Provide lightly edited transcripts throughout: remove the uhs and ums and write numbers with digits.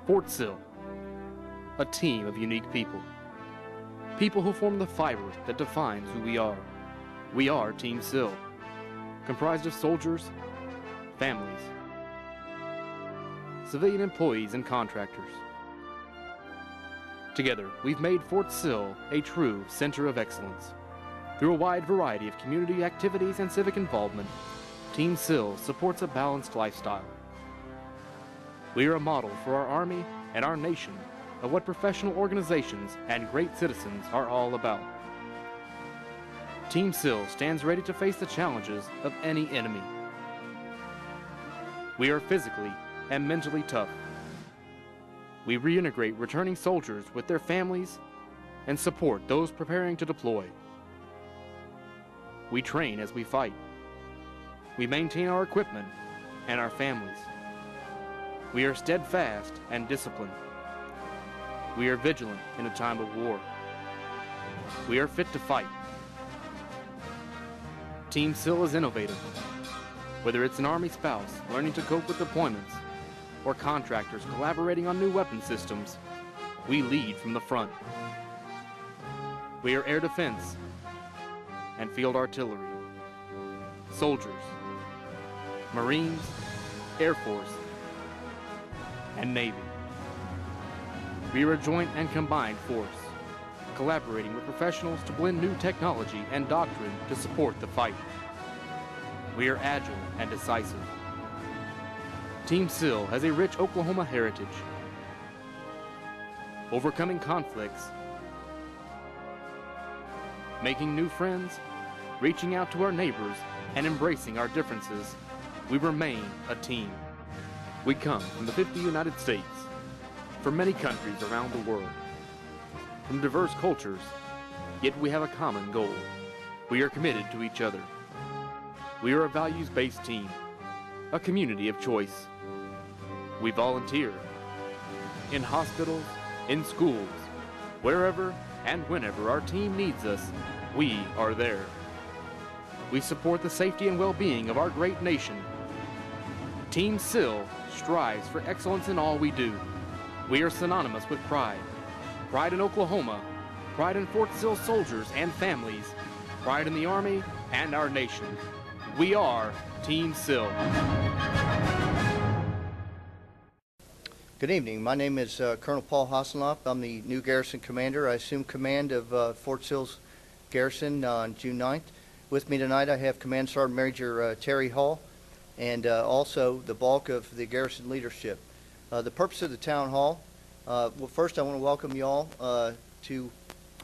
Fort Sill, a team of unique people. People who form the fiber that defines who we are. We are Team Sill, comprised of soldiers, families, civilian employees, and contractors. Together, we've made Fort Sill a true center of excellence. Through a wide variety of community activities and civic involvement, Team Sill supports a balanced lifestyle. We are a model for our Army and our nation of what professional organizations and great citizens are all about. Team Sill stands ready to face the challenges of any enemy. We are physically and mentally tough. We reintegrate returning soldiers with their families and support those preparing to deploy. We train as we fight. We maintain our equipment and our families. We are steadfast and disciplined. We are vigilant in a time of war. We are fit to fight. Team Sill is innovative. Whether it's an Army spouse learning to cope with deployments or contractors collaborating on new weapon systems, we lead from the front. We are air defense and field artillery, soldiers, Marines, Air Force, and Navy. We are a joint and combined force, collaborating with professionals to blend new technology and doctrine to support the fight. We are agile and decisive. Team Sill has a rich Oklahoma heritage, overcoming conflicts, making new friends, reaching out to our neighbors, and embracing our differences. We remain a team. We come from the 50 United States, from many countries around the world, from diverse cultures, yet we have a common goal. We are committed to each other. We are a values-based team, a community of choice. We volunteer in hospitals, in schools, wherever and whenever our team needs us, we are there. We support the safety and well-being of our great nation. Team Sill strives for excellence in all we do. We are synonymous with pride. Pride in Oklahoma, pride in Fort Sill soldiers and families, pride in the Army and our nation. We are Team Sill. Good evening. My name is Colonel Paul Hossenlopp. I'm the new Garrison Commander. I assumed command of Fort Sill's garrison on June 9th. With me tonight I have Command Sergeant Major Terry Hall and also the bulk of the garrison leadership. The purpose of the town hall, well, first I want to welcome you all to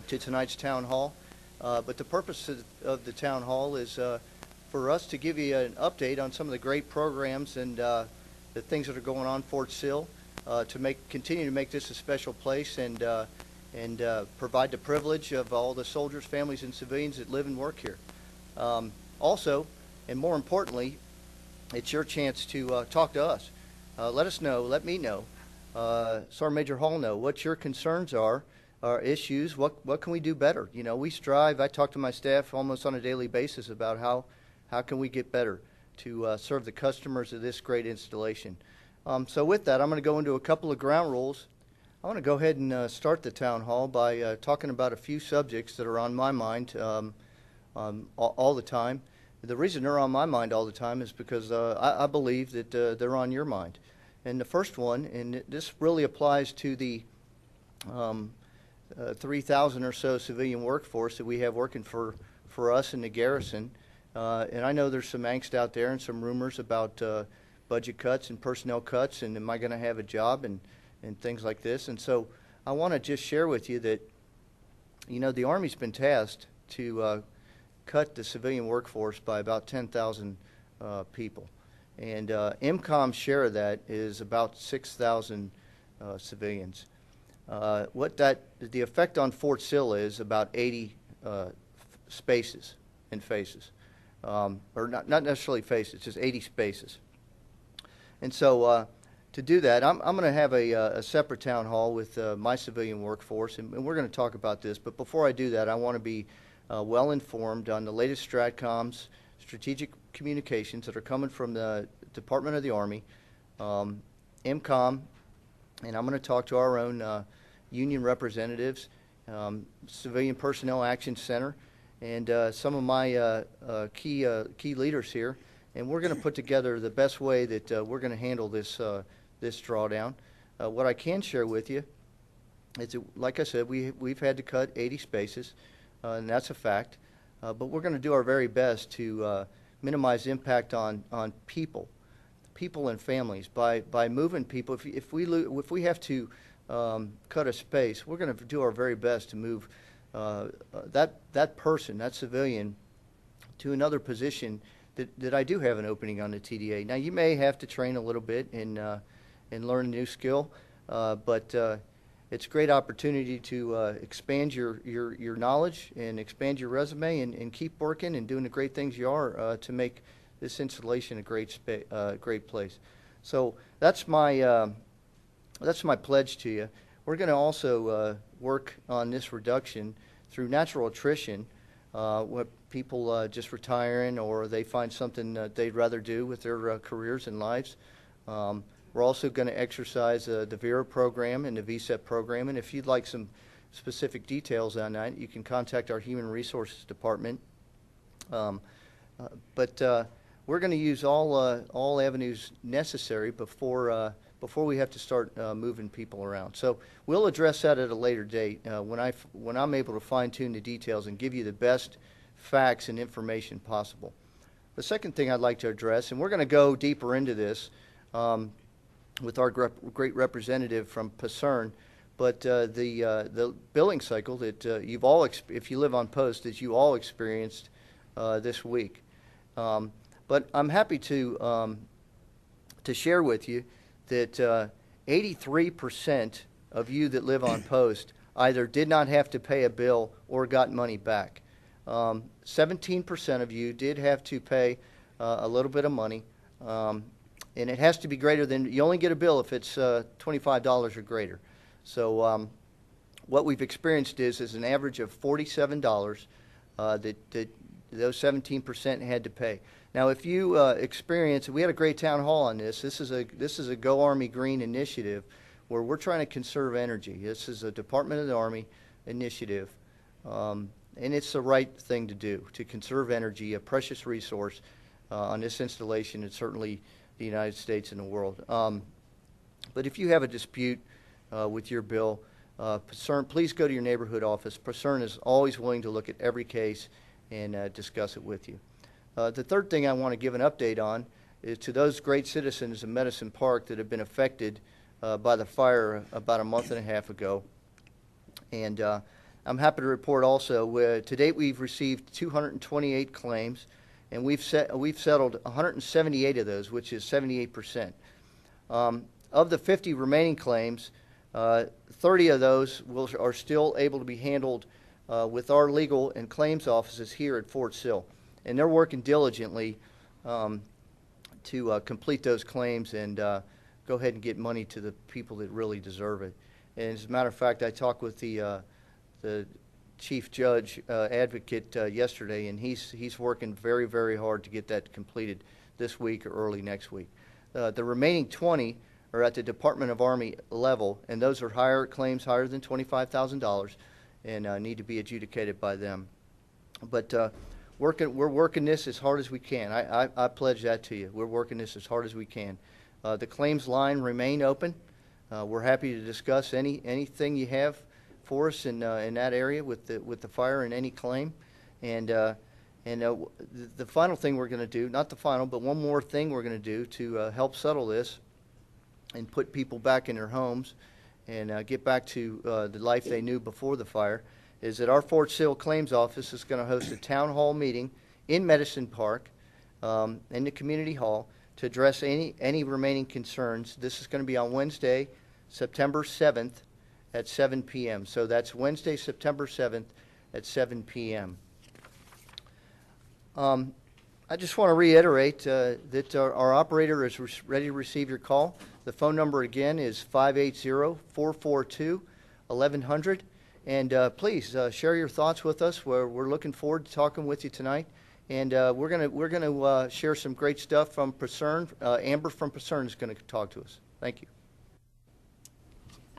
tonight's town hall. But the purpose of the town hall is for us to give you an update on some of the great programs and the things that are going on Fort Sill, to continue to make this a special place and provide the privilege of all the soldiers, families, and civilians that live and work here. Also, and more importantly, it's your chance to talk to us. Let us know, let me know, Sergeant Major Hall know what your concerns are, issues, what can we do better? You know, we strive, I talk to my staff almost on a daily basis about how can we get better to serve the customers of this great installation. So with that, I'm going to go into a couple of ground rules. I want to go ahead and start the town hall by talking about a few subjects that are on my mind all the time. The reason they're on my mind all the time is because I believe that they're on your mind. And the first one, and this really applies to the 3,000 or so civilian workforce that we have working for us in the garrison. And I know there's some angst out there and some rumors about budget cuts and personnel cuts and am I going to have a job and things like this. And so I want to just share with you that, you know, the Army's been tasked to cut the civilian workforce by about 10,000 people. And MCOM's share of that is about 6,000 civilians. The effect on Fort Sill is about 80 spaces and faces. Or not necessarily faces, just 80 spaces. And so to do that, I'm going to have a separate town hall with my civilian workforce, and we're going to talk about this. But before I do that, I want to be well informed on the latest STRATCOMs, strategic communications that are coming from the Department of the Army. MCOM and I'm going to talk to our own union representatives, Civilian Personnel Action Center, and some of my key leaders here, and we're going to put together the best way that we're going to handle this drawdown. What I can share with you is that, like I said, we've had to cut 80 spaces, and that's a fact. But we're going to do our very best to minimize impact on people and families by moving people. If we have to cut a space, we're going to do our very best to move that person, that civilian, to another position that I do have an opening on the TDA. Now, you may have to train a little bit and learn a new skill, but it's a great opportunity to expand your knowledge and expand your resume and keep working and doing the great things you are to make this installation a great place. So that's my pledge to you. We're going to also work on this reduction through natural attrition, what people just retiring or they find something that they'd rather do with their careers and lives. We're also going to exercise the VERA program and the VSEP program, and if you'd like some specific details on that, you can contact our Human Resources Department. But we're going to use all avenues necessary before we have to start moving people around. So we'll address that at a later date when I'm able to fine-tune the details and give you the best facts and information possible. The second thing I'd like to address, and we're going to go deeper into this with our great representative from Picerne, but the billing cycle that you've all, if you live on post, that you all experienced this week. But I'm happy to share with you that 83% of you that live on post either did not have to pay a bill or got money back. 17% of you did have to pay a little bit of money, and it has to be greater than, you only get a bill if it's $25 or greater. So what we've experienced is an average of $47 that those 17% had to pay. Now, if you experience, we had a great town hall on this. This is a Go Army Green initiative where we're trying to conserve energy. This is a Department of the Army initiative, and it's the right thing to do, to conserve energy, a precious resource on this installation, and certainly the United States and the world. But if you have a dispute with your bill, Picerne, please go to your neighborhood office. Picerne is always willing to look at every case and discuss it with you. The third thing I want to give an update on is to those great citizens of Medicine Park that have been affected by the fire about a month and a half ago. And I'm happy to report also, to date we've received 228 claims, and we've settled 178 of those, which is 78%. Of the 50 remaining claims, 30 of those are still able to be handled with our legal and claims offices here at Fort Sill. And they're working diligently to complete those claims and go ahead and get money to the people that really deserve it. And as a matter of fact, I talked with the chief judge advocate yesterday, and he's working very, very hard to get that completed this week or early next week. The remaining 20 are at the Department of Army level, and those are claims higher than $25,000 and need to be adjudicated by them. But we're working this as hard as we can. I pledge that to you. We're working this as hard as we can. The claims line remain open. We're happy to discuss anything you have for us in that area with the fire and any claim. And the final thing we're going to do, not the final, but one more thing we're going to do to help settle this and put people back in their homes and get back to the life they knew before the fire, is that our Fort Sill Claims Office is going to host a town hall meeting in Medicine Park in the community hall to address any remaining concerns. This is going to be on Wednesday, September 7th at 7 p.m. So that's Wednesday, September 7th at 7 p.m. I just want to reiterate that our operator is ready to receive your call. The phone number again is 580-442-1100. And please share your thoughts with us. We're looking forward to talking with you tonight. And we're gonna share some great stuff from Picerne. Amber from Picerne is going to talk to us. Thank you.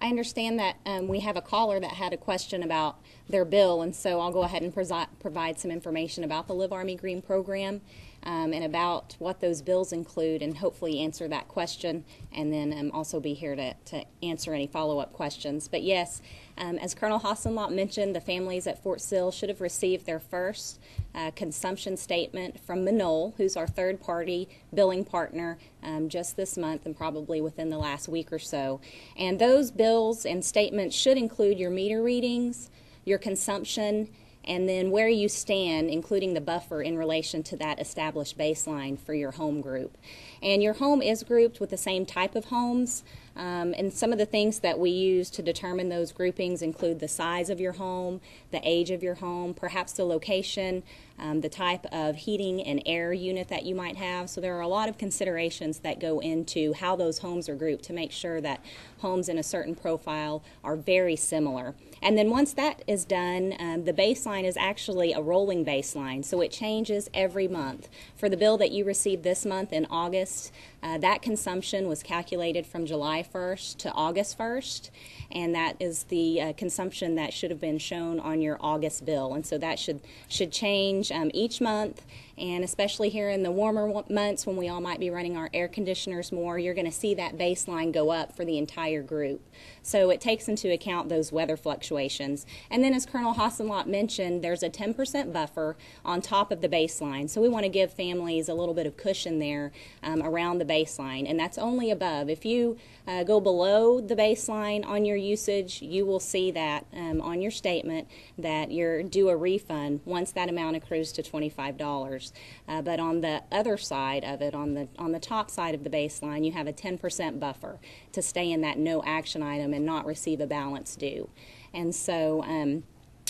I understand that we have a caller that had a question about their bill, and so I'll go ahead and provide some information about the Live Army Green program and about what those bills include, and hopefully answer that question, and then also be here to answer any follow-up questions. But yes, as Colonel Hossenlopp mentioned, the families at Fort Sill should have received their first consumption statement from Manol, who's our third-party billing partner, just this month and probably within the last week or so. And those bills and statements should include your meter readings, your consumption, and then where you stand, including the buffer in relation to that established baseline for your home group. And your home is grouped with the same type of homes, and some of the things that we use to determine those groupings include the size of your home, the age of your home, perhaps the location, the type of heating and air unit that you might have. So there are a lot of considerations that go into how those homes are grouped to make sure that homes in a certain profile are very similar. And then once that is done, the baseline is actually a rolling baseline, so it changes every month. For the bill that you received this month in August, that consumption was calculated from July 1st to August 1st, and that is the consumption that should have been shown on your August bill. And so that should change each month, and especially here in the warmer months when we all might be running our air conditioners more, you're going to see that baseline go up for the entire group. So it takes into account those weather fluctuations. And then as Colonel Hossenlopp mentioned, there's a 10% buffer on top of the baseline. So we want to give families a little bit of cushion there around the baseline, and that's only above. If you go below the baseline on your usage, you will see that on your statement that you're due a refund once that amount accrues to $25. But on the other side of it, on the top side of the baseline, you have a 10% buffer to stay in that no action item and not receive a balance due. And so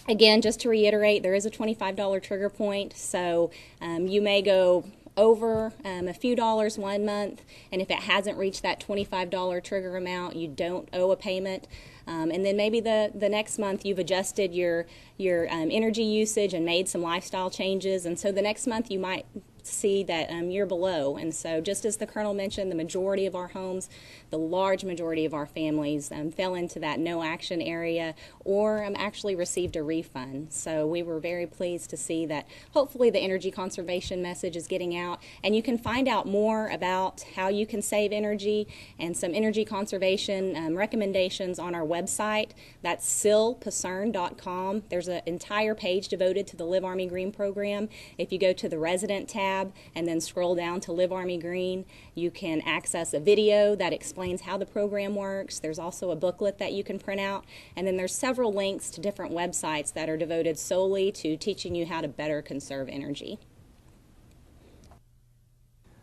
again, just to reiterate, there is a $25 trigger point, so you may go over a few dollars one month, and if it hasn't reached that $25 trigger amount, you don't owe a payment. And then maybe the next month you've adjusted your energy usage and made some lifestyle changes, and so the next month you might see that you're below. And so just as the Colonel mentioned, the majority of our homes, the large majority of our families fell into that no action area or actually received a refund. So we were very pleased to see that hopefully the energy conservation message is getting out, and you can find out more about how you can save energy and some energy conservation recommendations on our website. That's sillpicerne.com. There's an entire page devoted to the Live Army Green program. If you go to the resident tab and then scroll down to Live Army Green, you can access a video that explains how the program works. There's also a booklet that you can print out, and then there's several links to different websites that are devoted solely to teaching you how to better conserve energy.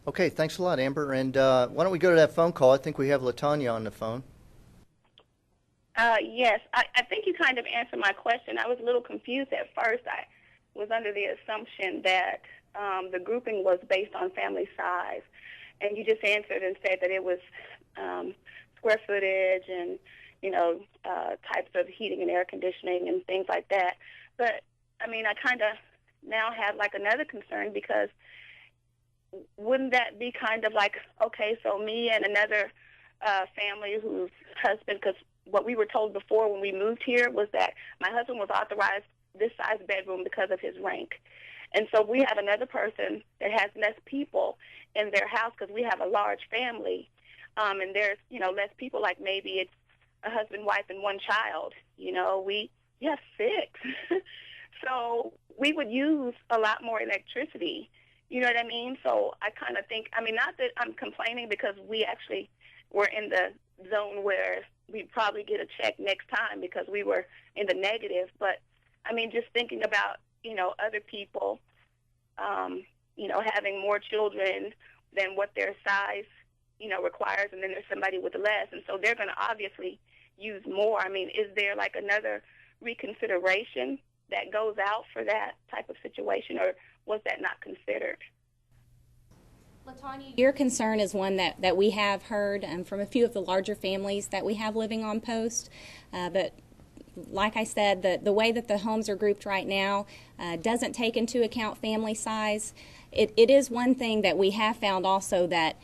Okay, thanks a lot, Amber. And why don't we go to that phone call? I think we have LaTanya on the phone. Yes, I think you kind of answered my question. I was a little confused at first. I was under the assumption that the grouping was based on family size, and you just answered and said that it was square footage and, types of heating and air conditioning and things like that. But, I mean, I kind of now have like another concern, because wouldn't that be kind of like, okay, so me and another family whose husband, because what we were told before when we moved here was that my husband was authorized this size bedroom because of his rank. And so we have another person that has less people in their house because we have a large family, and there's, less people, like maybe it's a husband, wife, and one child. We have 6. So we would use a lot more electricity, you know what I mean? So I kind of think, not that I'm complaining, because we actually were in the zone where we'd probably get a check next time because we were in the negative, but just thinking about, other people, having more children than what their size, requires, and then there's somebody with less, and so they're going to obviously use more. Is there like another reconsideration that goes out for that type of situation, or was that not considered? LaTanya, your concern is one that we have heard from a few of the larger families that we have living on post, but like I said, the way that the homes are grouped right now doesn't take into account family size. It is one thing that we have found also that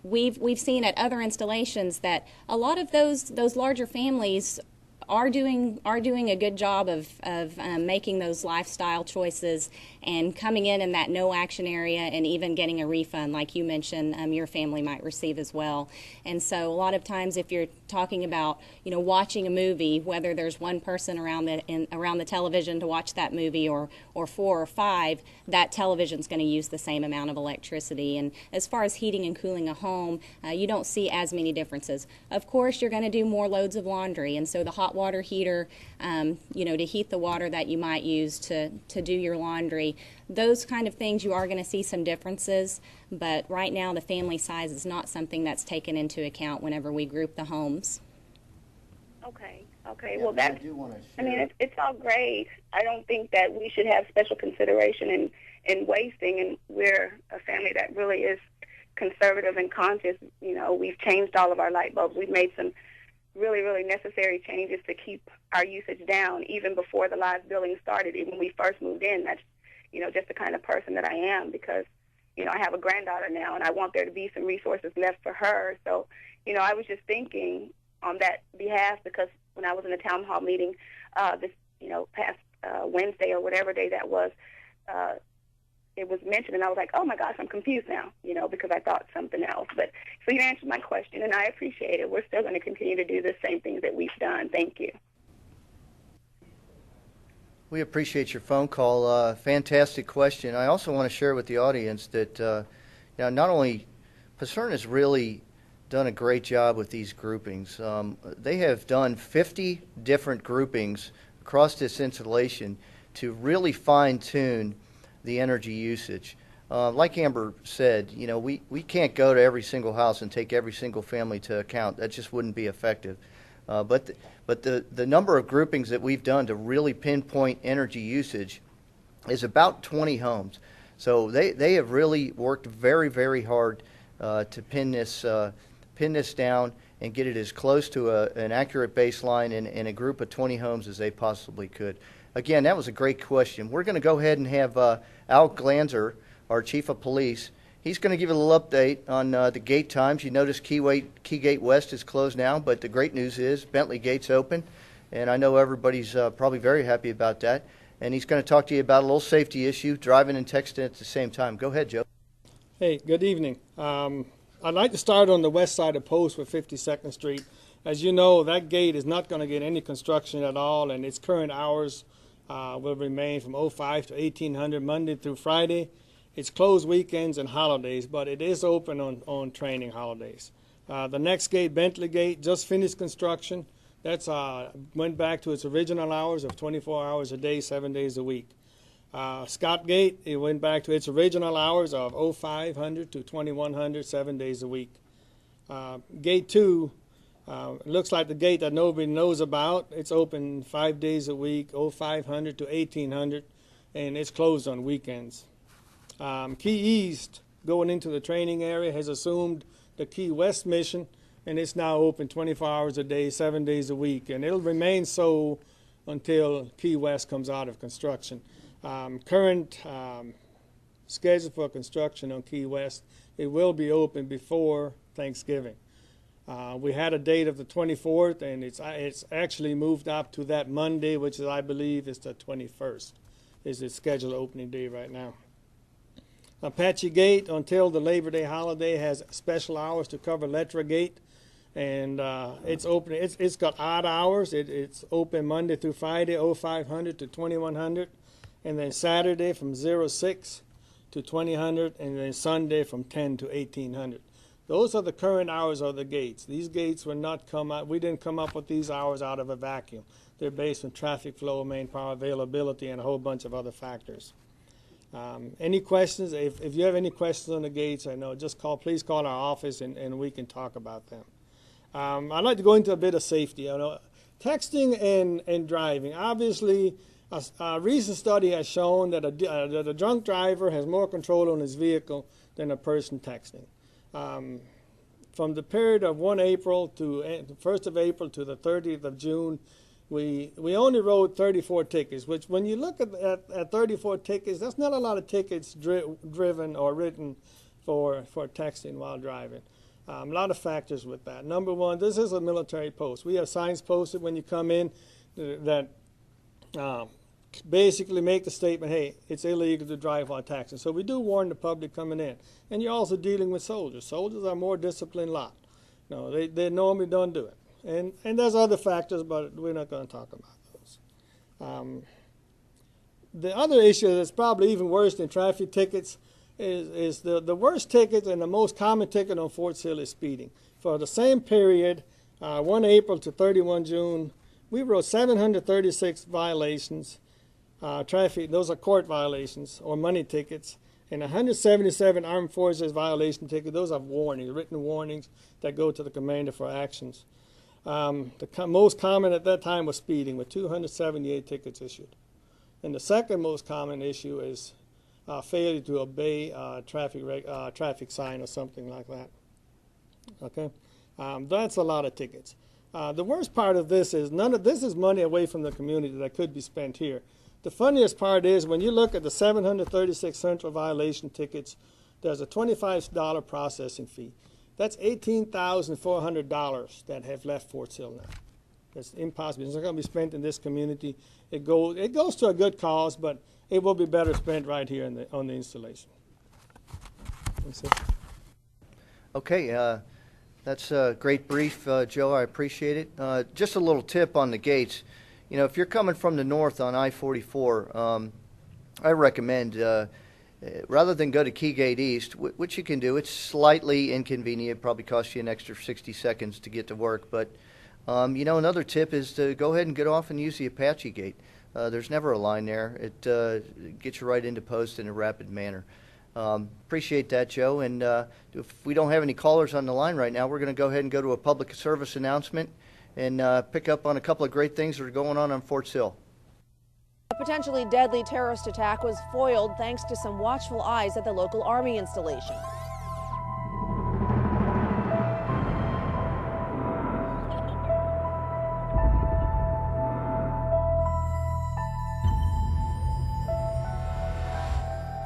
we've seen at other installations that a lot of those larger families are doing a good job of making those lifestyle choices and coming in that no action area and even getting a refund, like you mentioned, your family might receive as well. And so a lot of times, if you're talking about watching a movie, whether there's one person around the television to watch that movie or 4 or 5, that television's going to use the same amount of electricity. And as far as heating and cooling a home, you don't see as many differences. Of course, you're going to do more loads of laundry, and so the hot water heater, to heat the water that you might use to do your laundry, those kind of things, you are going to see some differences. But right now, the family size is not something that's taken into account whenever we group the homes. Okay. Yeah, Well, that's, I do want to I share. mean, it's all great. I don't think that we should have special consideration in wasting, and we're a family that really is conservative and conscious. We've changed all of our light bulbs. We've made some really, really necessary changes to keep our usage down even before the live billing started. Even when we first moved in, that's, just the kind of person that I am, because, I have a granddaughter now, and I want there to be some resources left for her. So, I was just thinking on that behalf, because when I was in the town hall meeting this, past Wednesday or whatever day that was, it was mentioned, and I was like, oh my gosh, I'm confused now, because I thought something else. But so you answered my question, and I appreciate it. We're still going to continue to do the same things that we've done. Thank you. We appreciate your phone call. Fantastic question. I also want to share with the audience that not only Picerne has really done a great job with these groupings. They have done 50 different groupings across this installation to really fine-tune the energy usage. Like Amber said, we can't go to every single house and take every single family to account. That just wouldn't be effective. But the number of groupings that we've done to really pinpoint energy usage is about 20 homes. So they have really worked very, very hard to pin this down and get it as close to an accurate baseline in a group of 20 homes as they possibly could. Again, that was a great question. We're going to go ahead and have Al Glanzer, our Chief of Police. He's going to give you a little update on the gate times. You notice Key Gate West is closed now, but the great news is Bentley Gate's open, and I know everybody's probably very happy about that. And he's going to talk to you about a little safety issue, driving and texting at the same time. Go ahead, Joe. Hey, good evening. I'd like to start on the west side of Post with 52nd Street. As you know, that gate is not going to get any construction at all, and its current hours will remain from 05 to 1800 Monday through Friday. It's closed weekends and holidays, but it is open on training holidays. The next gate, Bentley Gate, just finished construction. That's went back to its original hours of 24 hours a day, 7 days a week. Scott Gate, it went back to its original hours of 0500 to 2100, 7 days a week. Gate 2, looks like the gate that nobody knows about. It's open 5 days a week, 0500 to 1800, and it's closed on weekends. Key East, going into the training area, has assumed the Key West mission, and it's now open 24 hours a day, 7 days a week, and it'll remain so until Key West comes out of construction. Current schedule for construction on Key West, it will be open before Thanksgiving. We had a date of the 24th, and it's actually moved up to that Monday, which is, I believe, is the 21st, is its scheduled opening day right now. Apache Gate, until the Labor Day holiday, has special hours to cover Lettra Gate, and it's open. It's got odd hours. It's open Monday through Friday, 0500 to 2100, and then Saturday from 06 to 2000, and then Sunday from 10 to 1800. Those are the current hours of the gates. These gates were not come out. We didn't come up with these hours out of a vacuum. They're based on traffic flow, main power availability, and a whole bunch of other factors. Any questions? If you have any questions on the gates, please call our office and we can talk about them. I'd like to go into a bit of safety. Texting and driving. Obviously, a recent study has shown that a drunk driver has more control on his vehicle than a person texting. From the period of 1 April to 1st of April to the 30th of June, we only wrote 34 tickets, which when you look at 34 tickets, that's not a lot of tickets driven or written for texting while driving. A lot of factors with that. Number one, this is a military post. We have signs posted when you come in that basically make the statement, hey, it's illegal to drive while taxing. So we do warn the public coming in. And you're also dealing with soldiers. Soldiers are a more disciplined lot. No, they normally don't do it. And there's other factors, but we're not going to talk about those. The other issue that's probably even worse than traffic tickets is the worst ticket and the most common ticket on Fort Sill is speeding. For the same period, 1 April to 31 June, we wrote 736 violations. Traffic, those are court violations or money tickets, and 177 armed forces violation tickets. Those are warnings, written warnings that go to the commander for actions. The most common at that time was speeding, with 278 tickets issued. And the second most common issue is failure to obey traffic sign or something like that. Okay, that's a lot of tickets. The worst part of this is none of this is money away from the community that could be spent here. The funniest part is when you look at the 736 central violation tickets, there's a $25 processing fee. That's $18,400 that have left Fort Sill now. It's impossible. It's not going to be spent in this community. It goes to a good cause, but it will be better spent right here on the installation. That's it. Okay, that's a great brief, Joe. I appreciate it. Just a little tip on the gates. You know, if you're coming from the north on I-44, I recommend rather than go to Key Gate East, which you can do, it's slightly inconvenient. It probably costs you an extra 60 seconds to get to work. But, you know, another tip is to go ahead and get off and use the Apache Gate. There's never a line there. It gets you right into post in a rapid manner. Appreciate that, Joe. And if we don't have any callers on the line right now, we're going to go ahead and go to a public service announcement and pick up on a couple of great things that are going on Fort Sill. A potentially deadly terrorist attack was foiled thanks to some watchful eyes at the local Army installation.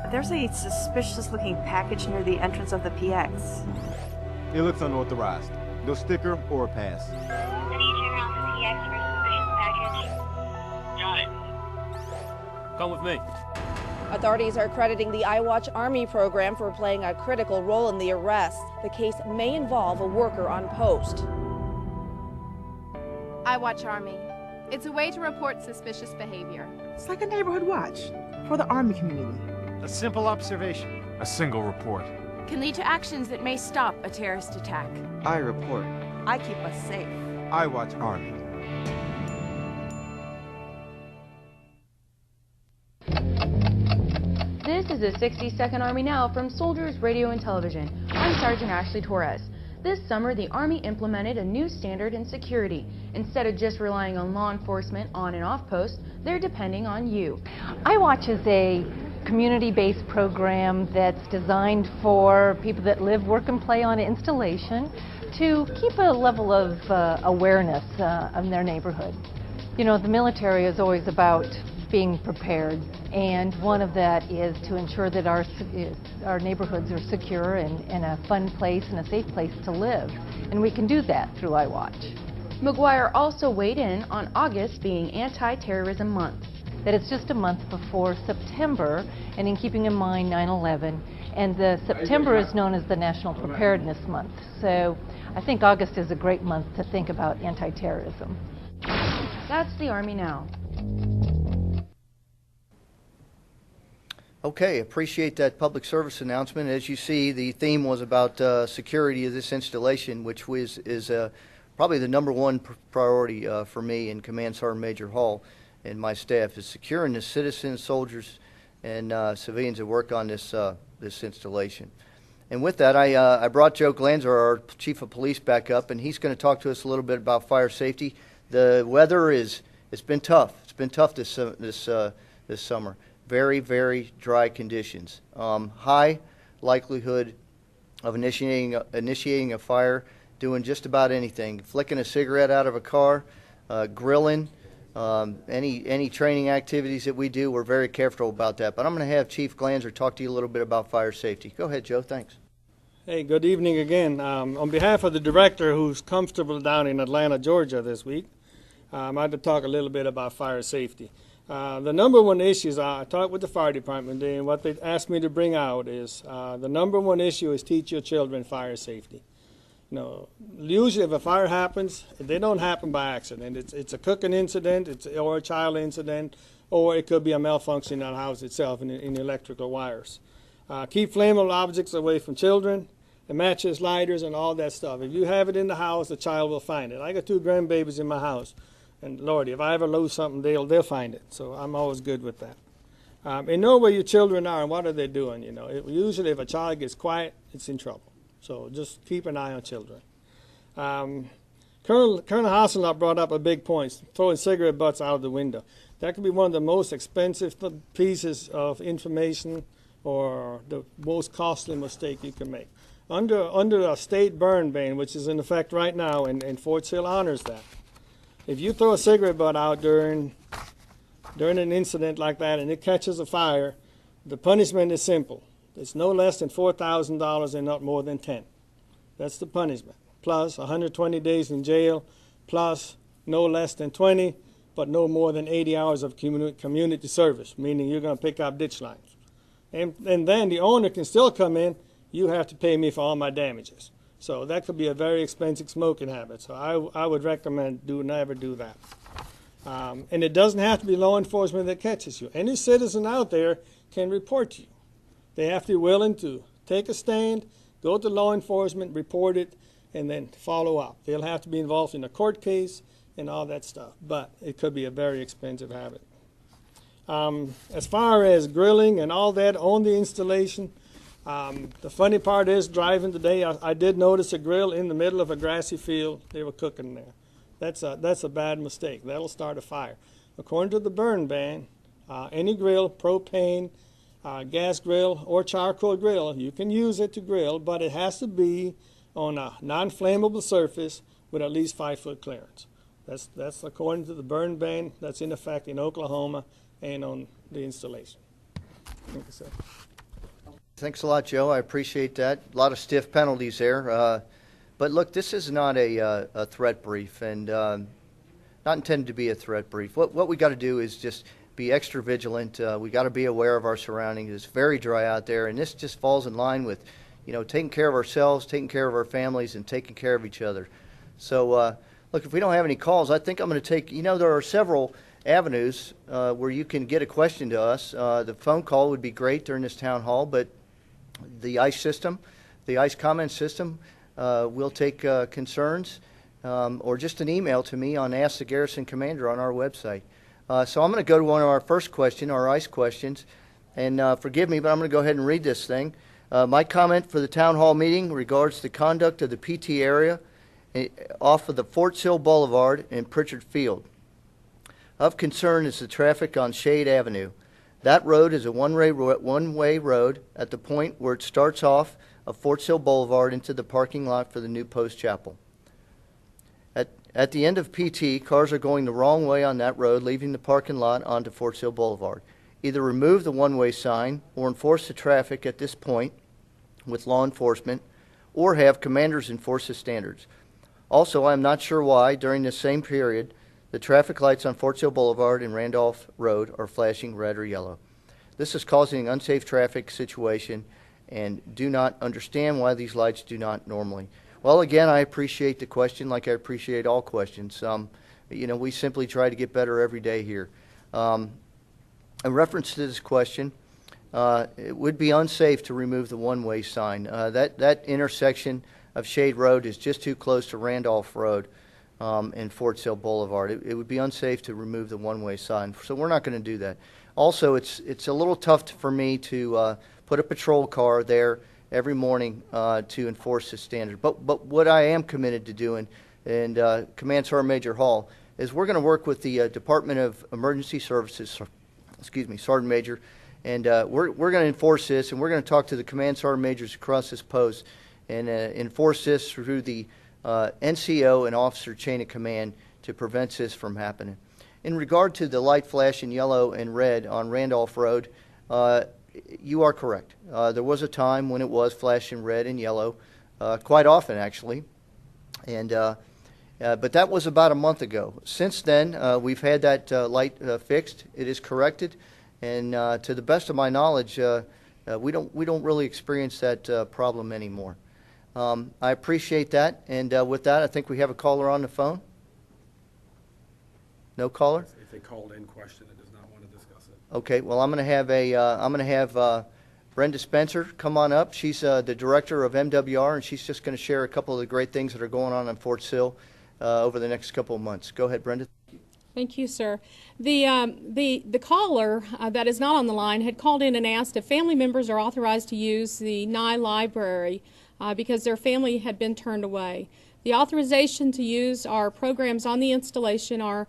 There's a suspicious-looking package near the entrance of the PX. It looks unauthorized. No sticker or a pass. I need you around the PX for a suspicious package. Got it. Come with me. Authorities are crediting the iWatch Army program for playing a critical role in the arrest. The case may involve a worker on post. iWatch Army. It's a way to report suspicious behavior. It's like a neighborhood watch for the Army community. A simple observation. A single report. Can lead to actions that may stop a terrorist attack. I report. I keep us safe. I watch Army. This is the 60-Second Army Now from Soldiers Radio and Television. I'm Sergeant Ashley Torres. This summer, the Army implemented a new standard in security. Instead of just relying on law enforcement on and off post, they're depending on you. iWatch is a community-based program that's designed for people that live, work, and play on installation to keep a level of awareness of their neighborhood. You know, the military is always about being prepared, and one of that is to ensure that our neighborhoods are secure and a fun place and a safe place to live. And we can do that through iWatch. McGuire also weighed in on August being Anti-Terrorism Month. That it's just a month before September, and in keeping in mind 9/11, and the September is known as the National Preparedness Month. So I think August is a great month to think about anti-terrorism. That's the Army Now. Okay, appreciate that public service announcement. As you see, the theme was about security of this installation, which is probably the #1 priority for me and Command Sergeant Major Hall and my staff, is securing the citizens, soldiers, and civilians that work on this installation. And with that, I brought Joe Glanzer, our Chief of Police, back up, and he's going to talk to us a little bit about fire safety. The weather it's been tough. It's been tough this summer. Very, very dry conditions. High likelihood of initiating a fire, doing just about anything, flicking a cigarette out of a car, grilling. Any training activities that we do, we're very careful about that. But I'm going to have Chief Glanzer talk to you a little bit about fire safety. Go ahead, Joe. Thanks. Hey, good evening again. On behalf of the director who's comfortable down in Atlanta, Georgia this week, I'd like to talk a little bit about fire safety. The number one issues, I talked with the fire department today, and what they asked me to bring out is the number one issue is teach your children fire safety. You know, usually if a fire happens, they don't happen by accident. It's a cooking incident, or a child incident, or it could be a malfunction in the house itself in the electrical wires. Keep flammable objects away from children, the matches, lighters, and all that stuff. If you have it in the house, the child will find it. I got 2 grandbabies in my house, and Lordy, if I ever lose something, they'll find it. So I'm always good with that. And know where your children are and what are they doing. You know, usually if a child gets quiet, it's in trouble. So just keep an eye on children. Colonel Hossenlopp brought up a big point: throwing cigarette butts out of the window. That could be one of the most expensive pieces of information, or the most costly mistake you can make. Under a state burn ban, which is in effect right now, and Fort Sill honors that, if you throw a cigarette butt out during an incident like that and it catches a fire, the punishment is simple. It's no less than $4,000 and not more than 10. That's the punishment. Plus 120 days in jail, plus no less than 20, but no more than 80 hours of community service, meaning you're going to pick up ditch lines. And then the owner can still come in, you have to pay me for all my damages. So that could be a very expensive smoking habit. So I would recommend never do that. And it doesn't have to be law enforcement that catches you. Any citizen out there can report you. They have to be willing to take a stand, go to law enforcement, report it, and then follow up. They'll have to be involved in a court case and all that stuff. But it could be a very expensive habit. As far as grilling and all that on the installation, the funny part is driving today, I did notice a grill in the middle of a grassy field. They were cooking there. That's a bad mistake. That'll start a fire. According to the burn ban, any grill, propane, gas grill, or charcoal grill, you can use it to grill, but it has to be on a non-flammable surface with at least 5-foot clearance. That's according to the burn ban that's in effect in Oklahoma and on the installation. Thank you, sir. Thanks a lot, Joe. I appreciate that. A lot of stiff penalties there. But look, this is not a threat brief, and not intended to be a threat brief. What we got to do is just be extra vigilant. We got to be aware of our surroundings. It's very dry out there, and this just falls in line with, taking care of ourselves, taking care of our families, and taking care of each other. So, look, if we don't have any calls, I think I'm going to take, there are several avenues where you can get a question to us. The phone call would be great during this town hall, but the ICE system, the ICE comment system, will take concerns or just an email to me on Ask the Garrison Commander on our website. So I'm going to go to one of our first questions, our ICE questions, and forgive me, but I'm going to go ahead and read this thing. My comment for the town hall meeting regards the conduct of the PT area off of the Fort Sill Boulevard and Pritchard Field. Of concern is the traffic on Shade Avenue. That road is a one-way road at the point where it starts off of Fort Sill Boulevard into the parking lot for the new Post Chapel. At the end of PT, cars are going the wrong way on that road, leaving the parking lot onto Fort Sill Boulevard. Either remove the one-way sign or enforce the traffic at this point with law enforcement, or have commanders enforce the standards. Also, I am not sure why, during this same period, the traffic lights on Fort Sill Boulevard and Randolph Road are flashing red or yellow. This is causing an unsafe traffic situation, and do not understand why these lights do not normally. Well, again, I appreciate the question like I appreciate all questions. We simply try to get better every day here. In reference to this question, it would be unsafe to remove the one-way sign. That intersection of Shade Road is just too close to Randolph Road and Fort Sill Boulevard. It would be unsafe to remove the one-way sign, so we're not going to do that. Also, it's a little tough for me to put a patrol car there every morning to enforce the standard. But what I am committed to doing, and Command Sergeant Major Hall, is we're going to work with the Department of Emergency Services, Sergeant Major, and we're going to enforce this, and we're going to talk to the Command Sergeant Majors across this post and enforce this through the NCO and officer chain of command to prevent this from happening. In regard to the light flashing yellow and red on Randolph Road, you are correct. There was a time when it was flashing red and yellow, quite often actually, and but that was about a month ago. Since then, we've had that light fixed. It is corrected, and to the best of my knowledge, we don't really experience that problem anymore. I appreciate that, and with that, I think we have a caller on the phone. No caller? If they called in question and does not want to discuss it. Okay. Well, I'm going to have Brenda Spencer come on up. She's the director of MWR, and she's just going to share a couple of the great things that are going on in Fort Sill over the next couple of months. Go ahead, Brenda. Thank you, sir. The caller that is not on the line had called in and asked if family members are authorized to use the Nye Library because their family had been turned away. The authorization to use our programs on the installation are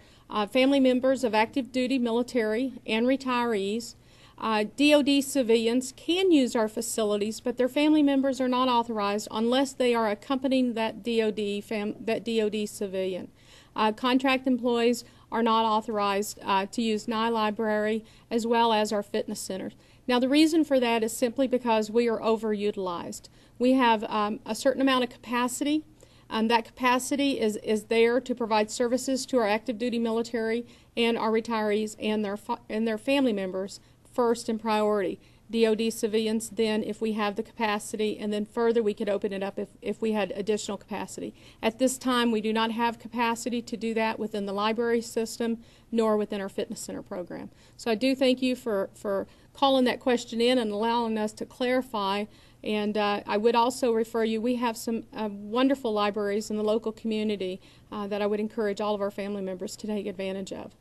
family members of active duty military and retirees. DOD civilians can use our facilities, but their family members are not authorized unless they are accompanying that DOD civilian. Contract employees are not authorized to use Nye Library as well as our fitness centers. Now the reason for that is simply because we are overutilized. We have a certain amount of capacity. That capacity is there to provide services to our active duty military and our retirees and their family members first in priority. DOD civilians then if we have the capacity, and then further we could open it up if we had additional capacity. At this time we do not have capacity to do that within the library system nor within our fitness center program. So I do thank you for calling that question in and allowing us to clarify. And I would also refer you, we have some wonderful libraries in the local community that I would encourage all of our family members to take advantage of.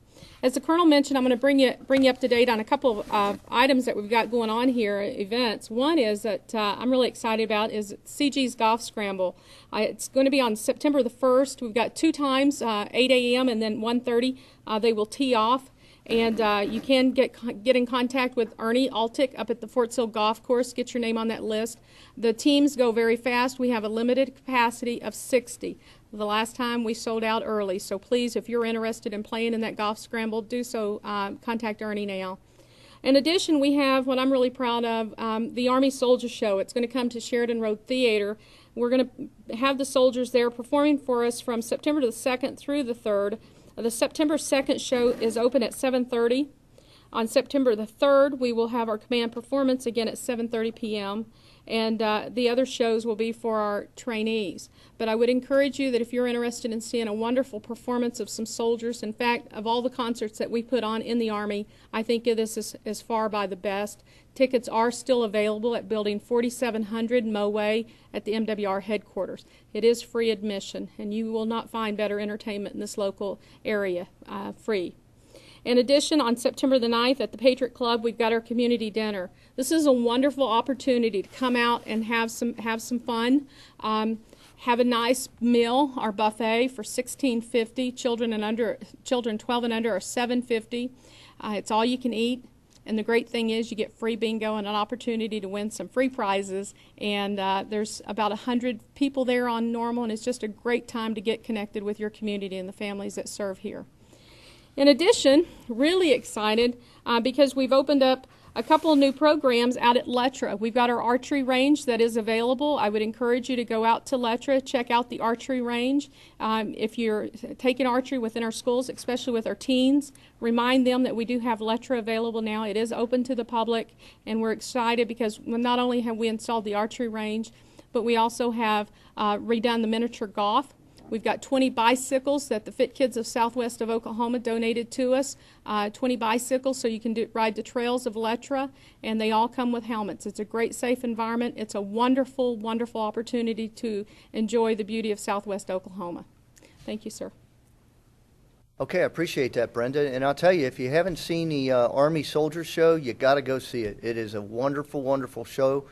As the Colonel mentioned, I'm going to bring you up to date on a couple of items that we've got going on here, events. One is that I'm really excited about is CG's Golf Scramble. It's going to be on September the 1st. We've got 2 times, 8 a.m. and then 1:30. They will tee off. And you can get in contact with Ernie Altick up at the Fort Sill Golf Course. Get your name on that list. The teams go very fast. We have a limited capacity of 60. The last time we sold out early. So please, if you're interested in playing in that golf scramble, do so. Contact Ernie now. In addition, we have what I'm really proud of, the Army Soldier Show. It's going to come to Sheridan Road Theater. We're going to have the soldiers there performing for us from September the 2nd through the 3rd. The September 2nd show is open at 7:30. On September the 3rd, we will have our command performance again at 7:30 p.m. And the other shows will be for our trainees. But I would encourage you that if you're interested in seeing a wonderful performance of some soldiers, in fact, of all the concerts that we put on in the Army, I think this is far by the best. Tickets are still available at Building 4700 Moway at the MWR headquarters. It is free admission, and you will not find better entertainment in this local area free. In addition, on September the 9th at the Patriot Club, we've got our community dinner. This is a wonderful opportunity to come out and have some fun. Have a nice meal, our buffet for $16.50. Children 12 and under are $7.50. It's all you can eat. And the great thing is you get free bingo and an opportunity to win some free prizes. And there's about 100 people there on normal, and it's just a great time to get connected with your community and the families that serve here. In addition, really excited because we've opened up a couple of new programs out at Lettra. We've got our archery range that is available. I would encourage you to go out to Lettra, check out the archery range. If you're taking archery within our schools, especially with our teens, remind them that we do have Lettra available now. It is open to the public, and we're excited because not only have we installed the archery range, but we also have redone the miniature golf. We've got 20 bicycles that the Fit Kids of Southwest of Oklahoma donated to us, 20 bicycles so you can ride the trails of Lettra, and they all come with helmets. It's a great, safe environment. It's a wonderful, wonderful opportunity to enjoy the beauty of Southwest Oklahoma. Thank you, sir. Okay, I appreciate that, Brenda. And I'll tell you, if you haven't seen the Army Soldier Show, you got to go see it. It is a wonderful, wonderful show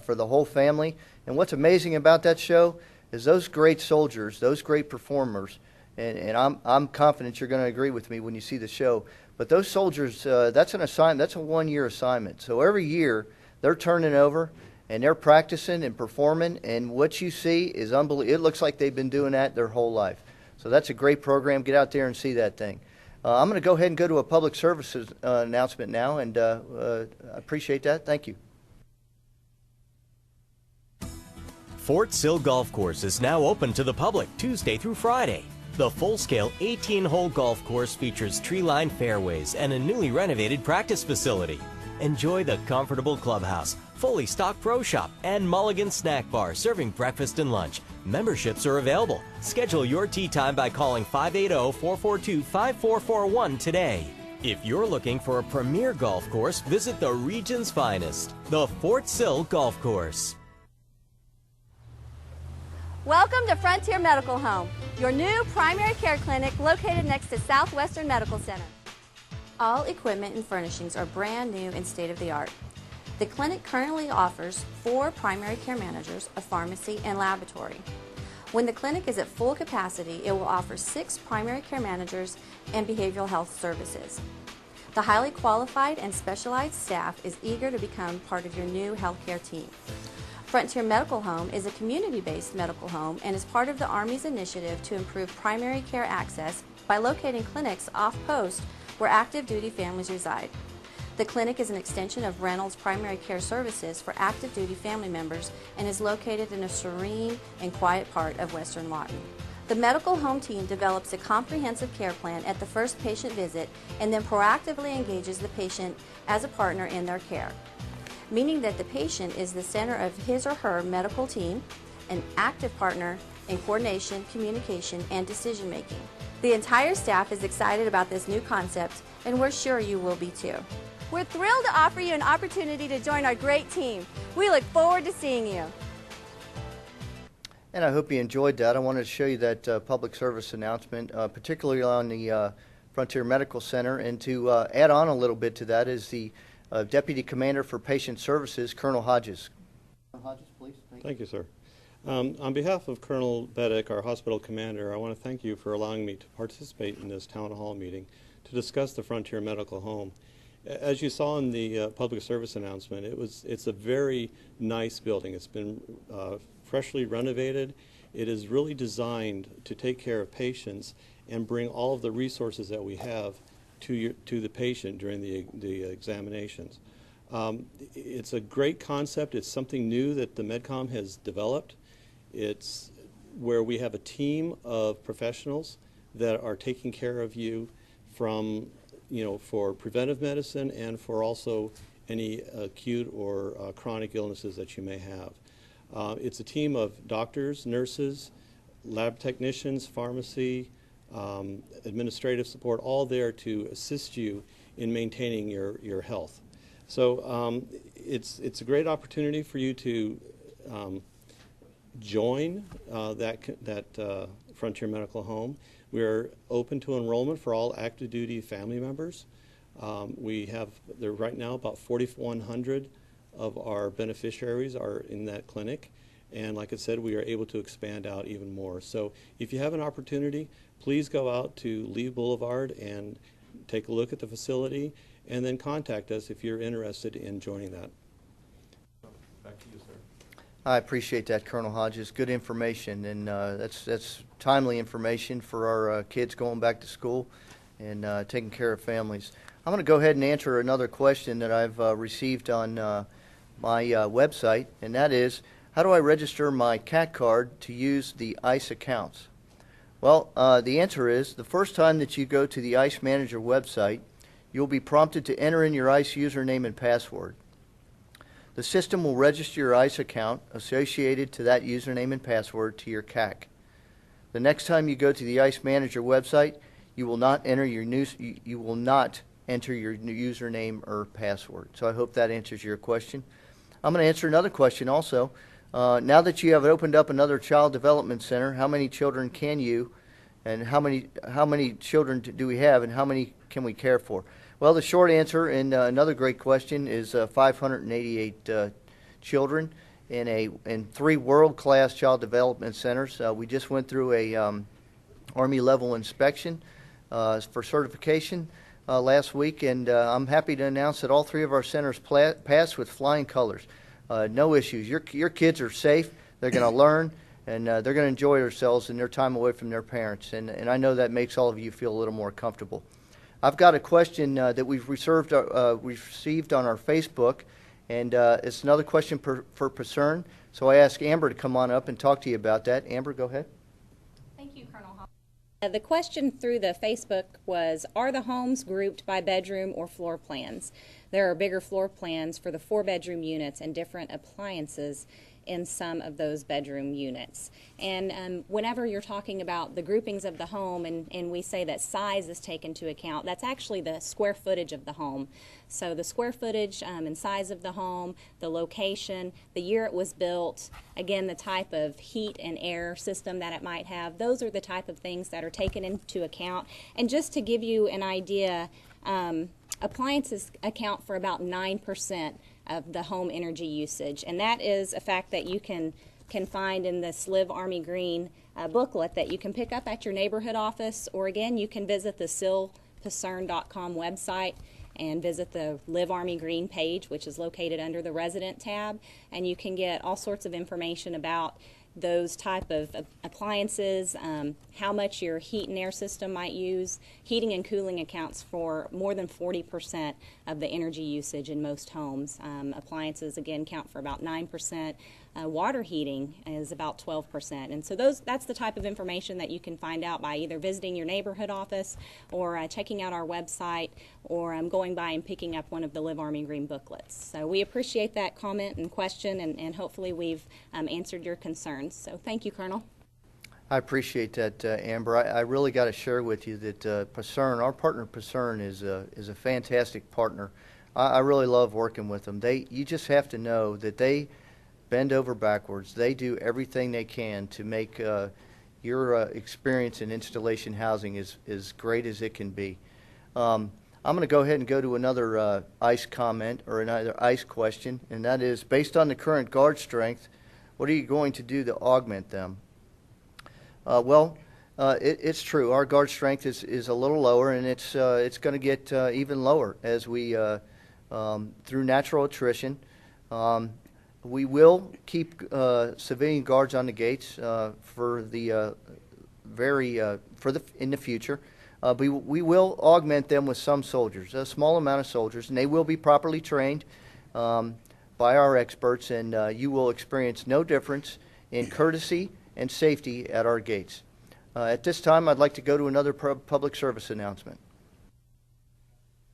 for the whole family. And what's amazing about that show is those great soldiers, those great performers, and I'm confident you're going to agree with me when you see the show, but those soldiers, that's an assignment, that's a one-year assignment. So every year they're turning over and they're practicing and performing, and what you see is unbelievable. It looks like they've been doing that their whole life. So that's a great program. Get out there and see that thing. I'm going to go ahead and go to a public services announcement now, and I appreciate that. Thank you. Fort Sill Golf Course is now open to the public Tuesday through Friday. The full-scale 18-hole golf course features tree-lined fairways and a newly renovated practice facility. Enjoy the comfortable clubhouse, fully stocked pro shop, and Mulligan Snack Bar serving breakfast and lunch. Memberships are available. Schedule your tee time by calling 580-442-5441 today. If you're looking for a premier golf course, visit the region's finest, the Fort Sill Golf Course. Welcome to Frontier Medical Home, your new primary care clinic located next to Southwestern Medical Center. All equipment and furnishings are brand new and state-of-the-art. The clinic currently offers 4 primary care managers, a pharmacy, and laboratory. When the clinic is at full capacity, it will offer 6 primary care managers and behavioral health services. The highly qualified and specialized staff is eager to become part of your new healthcare team. Frontier Medical Home is a community-based medical home and is part of the Army's initiative to improve primary care access by locating clinics off-post where active duty families reside. The clinic is an extension of Reynolds Primary Care Services for active duty family members and is located in a serene and quiet part of Western Lawton. The medical home team develops a comprehensive care plan at the first patient visit and then proactively engages the patient as a partner in their care, meaning that the patient is the center of his or her medical team, an active partner in coordination, communication, and decision making. The entire staff is excited about this new concept, and we're sure you will be too. We're thrilled to offer you an opportunity to join our great team. We look forward to seeing you. And I hope you enjoyed that. I wanted to show you that public service announcement, particularly on the Frontier Medical Center. And to add on a little bit to that is the Deputy Commander for Patient Services, Colonel Hodges. Colonel Hodges, please. Thank you, sir. On behalf of Colonel Beddick, our hospital commander, I want to thank you for allowing me to participate in this town hall meeting to discuss the Frontier Medical Home. As you saw in the public service announcement, it's a very nice building. It's been freshly renovated. It is really designed to take care of patients and bring all of the resources that we have to the patient during the examinations. It's a great concept. It's something new that the MedCom has developed. It's where we have a team of professionals that are taking care of you from, for preventive medicine and for also any acute or chronic illnesses that you may have. It's a team of doctors, nurses, lab technicians, pharmacy, administrative support, all there to assist you in maintaining your health. So it's a great opportunity for you to join that Frontier Medical Home. We're open to enrollment for all active duty family members. We have there right now about 4,100 of our beneficiaries are in that clinic. And like I said, we are able to expand out even more. So if you have an opportunity, please go out to Lee Boulevard and take a look at the facility, and then contact us if you're interested in joining that. Back to you, sir. I appreciate that, Colonel Hodges. Good information, and that's timely information for our kids going back to school and taking care of families. I'm going to go ahead and answer another question that I've received on my website, and that is, how do I register my CAT card to use the ICE accounts? Well, the answer is, the first time that you go to the ICE Manager website, you'll be prompted to enter in your ICE username and password. The system will register your ICE account associated to that username and password to your CAC. The next time you go to the ICE Manager website, you will not enter your username or password. So I hope that answers your question. I'm going to answer another question also. Now that you have opened up another child development center, how many children can you, and how many children do we have, and how many can we care for? Well, the short answer, and another great question, is 588 children in 3 world-class child development centers. We just went through a Army level inspection for certification last week, and I'm happy to announce that all 3 of our centers passed with flying colors. No issues. Your kids are safe. They're going to learn, and they're going to enjoy themselves in their time away from their parents. And I know that makes all of you feel a little more comfortable. I've got a question that we've received on our Facebook, and it's another question for Picerne. So I asked Amber to come on up and talk to you about that. Amber, go ahead. Thank you, Colonel Hall. The question through the Facebook was, are the homes grouped by bedroom or floor plans? There are bigger floor plans for the 4-bedroom units and different appliances in some of those bedroom units. And whenever you're talking about the groupings of the home and we say that size is taken into account, that's actually the square footage of the home. So the square footage and size of the home, the location, the year it was built, again, the type of heat and air system that it might have, those are the type of things that are taken into account. And just to give you an idea, appliances account for about 9% of the home energy usage, and that is a fact that you can find in this Live Army Green booklet that you can pick up at your neighborhood office, or again you can visit the sillpicerne.com website and visit the Live Army Green page, which is located under the resident tab, and you can get all sorts of information about those type of appliances, how much your heat and air system might use. Heating and cooling accounts for more than 40% of the energy usage in most homes. Appliances, again, count for about 9%. Water heating is about 12%. And so that's the type of information that you can find out by either visiting your neighborhood office or checking out our website or going by and picking up one of the Live Army Green booklets. So we appreciate that comment and question, and hopefully we've answered your concerns. So thank you, Colonel. I appreciate that, Amber. I really got to share with you that Picerne, our partner Picerne, is a fantastic partner. I really love working with them. You just have to know that they bend over backwards. They do everything they can to make your experience in installation housing as great as it can be. I'm going to go ahead and go to another ICE comment or another ICE question, and that is, based on the current guard strength, what are you going to do to augment them? It's true. Our guard strength is a little lower, and it's going to get even lower as we through natural attrition. We will keep civilian guards on the gates in the future. We will augment them with some soldiers, a small amount of soldiers, and they will be properly trained by our experts, and you will experience no difference in courtesy and safety at our gates. At this time, I'd like to go to another public service announcement.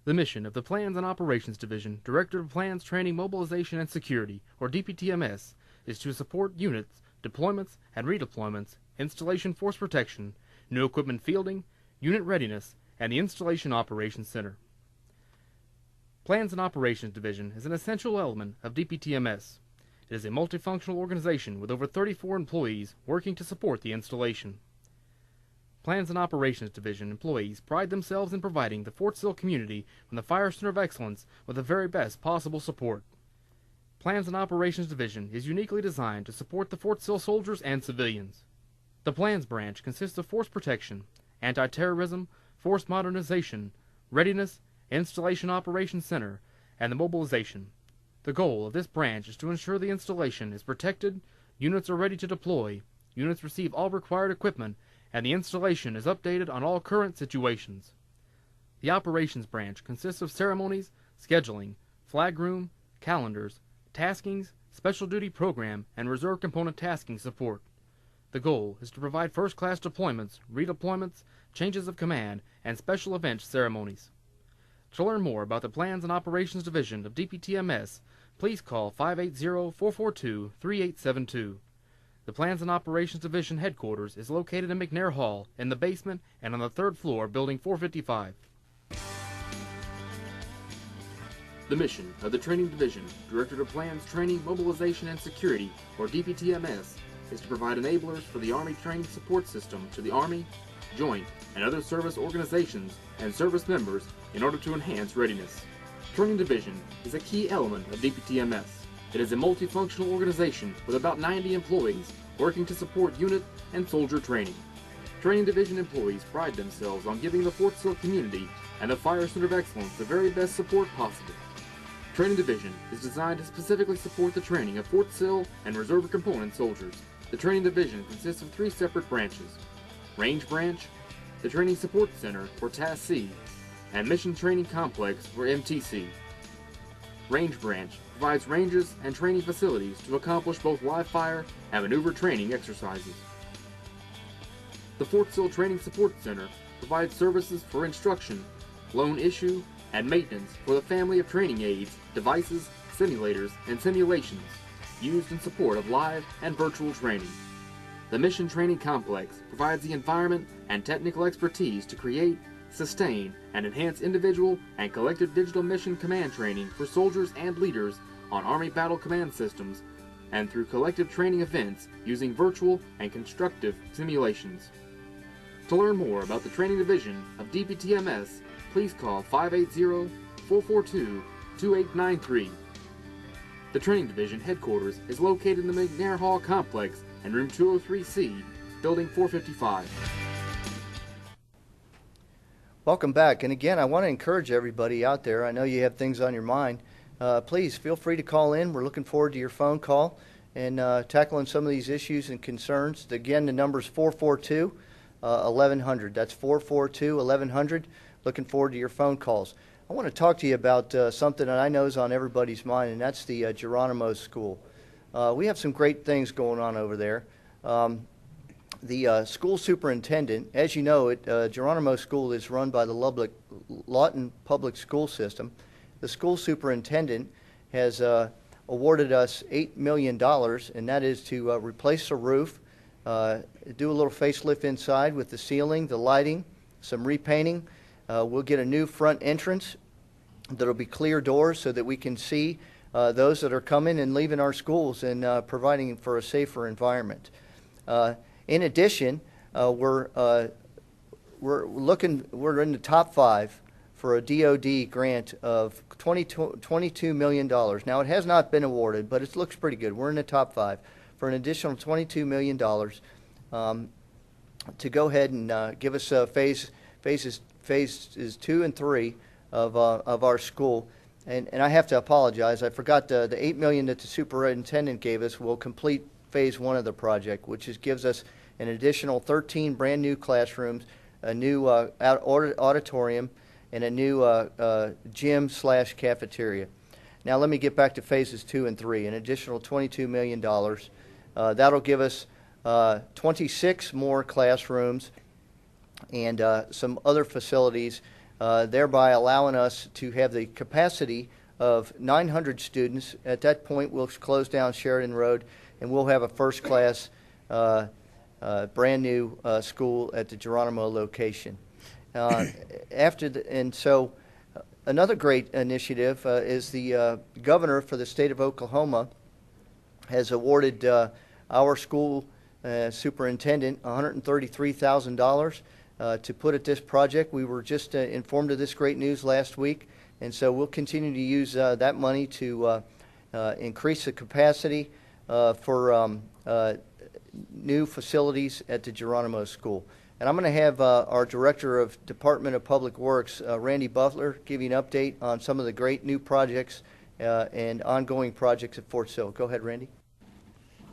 The mission of the Plans and Operations Division, Director of Plans, Training, Mobilization, and Security, or DPTMS, is to support units, deployments, and redeployments, installation force protection, new equipment fielding, unit readiness, and the Installation Operations Center. Plans and Operations Division is an essential element of DPTMS. It is a multifunctional organization with over 34 employees working to support the installation. Plans and Operations Division employees pride themselves in providing the Fort Sill community from the Fire Center of Excellence with the very best possible support. Plans and Operations Division is uniquely designed to support the Fort Sill soldiers and civilians. The Plans branch consists of force protection, anti-terrorism, force modernization, readiness, Installation Operations Center, and the mobilization. The goal of this branch is to ensure the installation is protected, units are ready to deploy, units receive all required equipment, and the installation is updated on all current situations. The Operations Branch consists of ceremonies, scheduling, flag room, calendars, taskings, special duty program, and reserve component tasking support. The goal is to provide first-class deployments, redeployments, changes of command, and special event ceremonies. To learn more about the Plans and Operations Division of DPTMS, please call 580-442-3872. The Plans and Operations Division headquarters is located in McNair Hall, in the basement, and on the 3rd floor, Building 455. The mission of the Training Division, Directorate of Plans, Training, Mobilization, and Security, or DPTMS, is to provide enablers for the Army training support system to the Army, Joint, and other service organizations and service members in order to enhance readiness. Training Division is a key element of DPTMS. It is a multifunctional organization with about 90 employees working to support unit and soldier training. Training Division employees pride themselves on giving the Fort Sill community and the Fire Center of Excellence the very best support possible. Training Division is designed to specifically support the training of Fort Sill and Reserve Component soldiers. The Training Division consists of 3 separate branches: Range Branch, the Training Support Center, or TASC, and Mission Training Complex, or MTC. Range Branch provides ranges and training facilities to accomplish both live fire and maneuver training exercises. The Fort Sill Training Support Center provides services for instruction, loan issue, and maintenance for the family of training aids, devices, simulators, and simulations used in support of live and virtual training. The Mission Training Complex provides the environment and technical expertise to create, sustain, and enhance individual and collective digital mission command training for soldiers and leaders on Army battle command systems and through collective training events using virtual and constructive simulations. To learn more about the training division of DPTMS, please call 580-442-2893. The training division headquarters is located in the McNair Hall complex in room 203C, building 455. Welcome back. And again, I want to encourage everybody out there. I know you have things on your mind. Please feel free to call in. We're looking forward to your phone call and tackling some of these issues and concerns. Again, the number is 442-1100. That's 442-1100. Looking forward to your phone calls. I want to talk to you about something that I know is on everybody's mind, and that's the Geronimo School. We have some great things going on over there. The school superintendent, as you know, Geronimo School is run by the Lawton Public School System. The school superintendent has awarded us $8 million, and that is to replace the roof, do a little facelift inside with the ceiling, the lighting, some repainting. We'll get a new front entrance that'll be clear doors so that we can see those that are coming and leaving our schools and providing for a safer environment. In addition, we're in the top 5 for a DoD grant of $22 million. Now, it has not been awarded, but it looks pretty good. We're in the top 5 for an additional $22 million to go ahead and give us phases 2 and 3 of our school. And I have to apologize. I forgot the $8 million that the superintendent gave us will complete phase 1 of the project, which gives us an additional 13 brand new classrooms, a new auditorium, and a new gym/cafeteria. Now let me get back to phases 2 and 3, an additional $22 million. That'll give us 26 more classrooms and some other facilities, thereby allowing us to have the capacity of 900 students. At that point, we'll close down Sheridan Road, and we'll have a first-class, brand new school at the Geronimo location. So another great initiative is the governor for the state of Oklahoma has awarded our school superintendent $133,000 to put at this project. We were just informed of this great news last week, and so we'll continue to use that money to increase the capacity for new facilities at the Geronimo School. And I'm going to have our Director of Department of Public Works, Randy Butler, give you an update on some of the great new projects and ongoing projects at Fort Sill. Go ahead, Randy.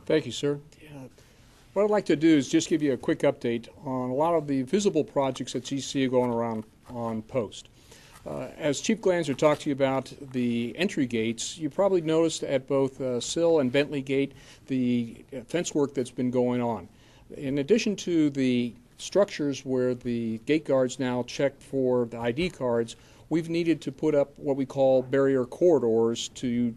Thank you, sir. What I'd like to do is just give you a quick update on a lot of the visible projects that you see going around on post. As Chief Glanzer talked to you about the entry gates, you probably noticed at both Sill and Bentley Gate the fence work that's been going on. In addition to the structures where the gate guards now check for the ID cards, we've needed to put up what we call barrier corridors to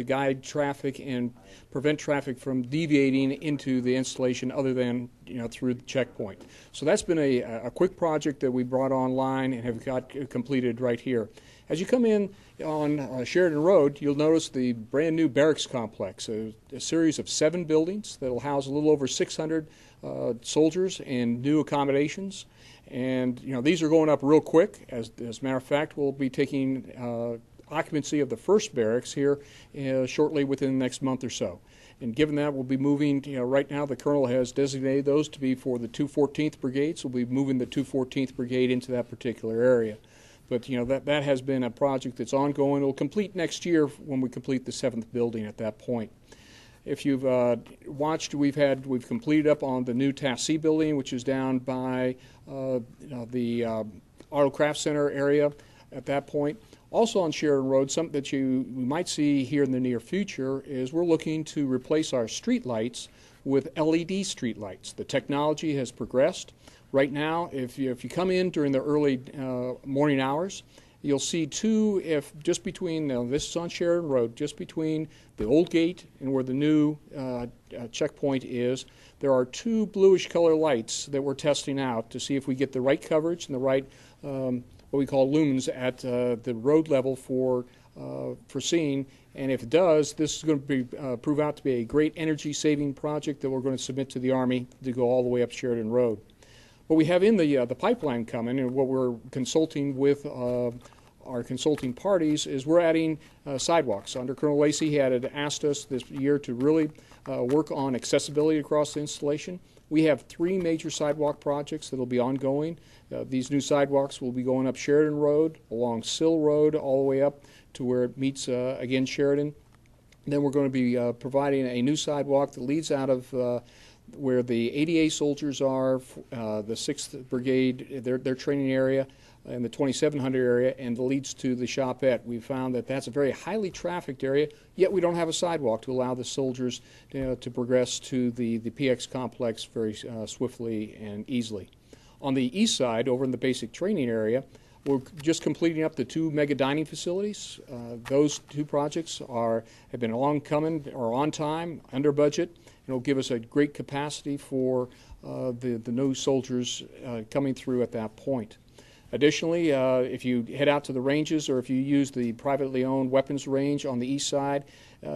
guide traffic and prevent traffic from deviating into the installation other than through the checkpoint. So that's been a quick project that we brought online and have got completed right here. As you come in on Sheridan Road, you'll notice the brand new barracks complex, a series of 7 buildings that will house a little over 600 soldiers and new accommodations. And these are going up real quick. As a matter of fact, we'll be taking occupancy of the first barracks here shortly within the next month or so. And given that, we'll be moving, right now the Colonel has designated those to be for the 214th Brigade, so we'll be moving the 214th Brigade into that particular area. But that has been a project that's ongoing. It'll complete next year when we complete the 7th building at that point. If you've watched, we've completed up on the new Task C building, which is down by the Auto Craft Center area. at that point. Also on Sheridan Road, something that we might see here in the near future is we're looking to replace our street lights with LED street lights. The technology has progressed. Right now, if you come in during the early morning hours, you'll see two, just between, this is on Sheridan Road, just between the old gate and where the new checkpoint is, there are two bluish color lights that we're testing out to see if we get the right coverage and the right, what we call lumens at the road level for seeing. And if it does, this is going to be prove out to be a great energy saving project that we're going to submit to the Army to go all the way up Sheridan Road. What we have in the pipeline coming, and what we're consulting with our consulting parties, is we're adding sidewalks. Under Colonel Lacey, he had asked us this year to really work on accessibility across the installation. We have 3 major sidewalk projects that will be ongoing. These new sidewalks will be going up Sheridan Road, along Sill Road, all the way up to where it meets, again, Sheridan. Then we're going to be providing a new sidewalk that leads out of where the 80A soldiers are, the 6th Brigade, their training area, and the 2700 area, and leads to the shopette. We found that that's a very highly trafficked area, yet we don't have a sidewalk to allow the soldiers to progress to the PX complex very swiftly and easily. On the east side, over in the basic training area, we're just completing up the 2 mega dining facilities. Those 2 projects have been long coming, are on time, under budget. It'll give us a great capacity for the new soldiers coming through at that point. Additionally, if you head out to the ranges or if you use the privately owned weapons range on the east side,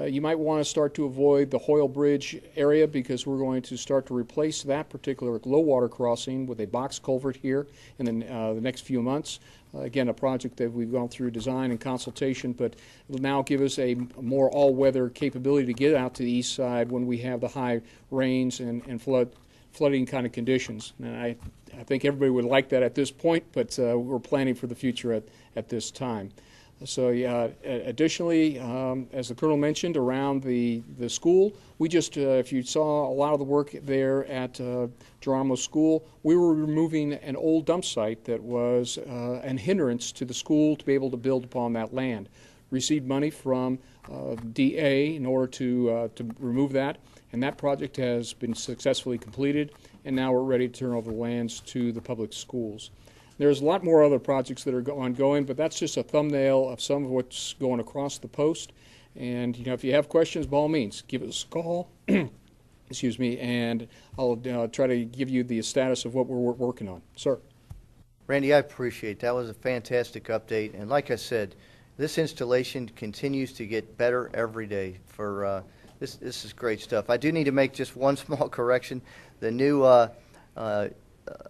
you might want to start to avoid the Hoyle Bridge area, because we're going to start to replace that particular low water crossing with a box culvert here in the next few months. Again, a project that we've gone through design and consultation, but it'll now give us a more all-weather capability to get out to the east side when we have the high rains and flooding kind of conditions. And I think everybody would like that at this point, but we're planning for the future at this time. So yeah, additionally, as the Colonel mentioned, around the school, we just, if you saw a lot of the work there at Geronimo School, we were removing an old dump site that was an hindrance to the school to be able to build upon that land. Received money from DA in order to remove that, and that project has been successfully completed, and now we're ready to turn over the lands to the public schools. There's a lot more other projects that are ongoing, but that's just a thumbnail of some of what's going across the post. And if you have questions, by all means, give us a call. Excuse me, and I'll try to give you the status of what we're working on. Sir. Randy, I appreciate that. That was a fantastic update. And like I said, this installation continues to get better every day. This is great stuff. I do need to make just one small correction. The new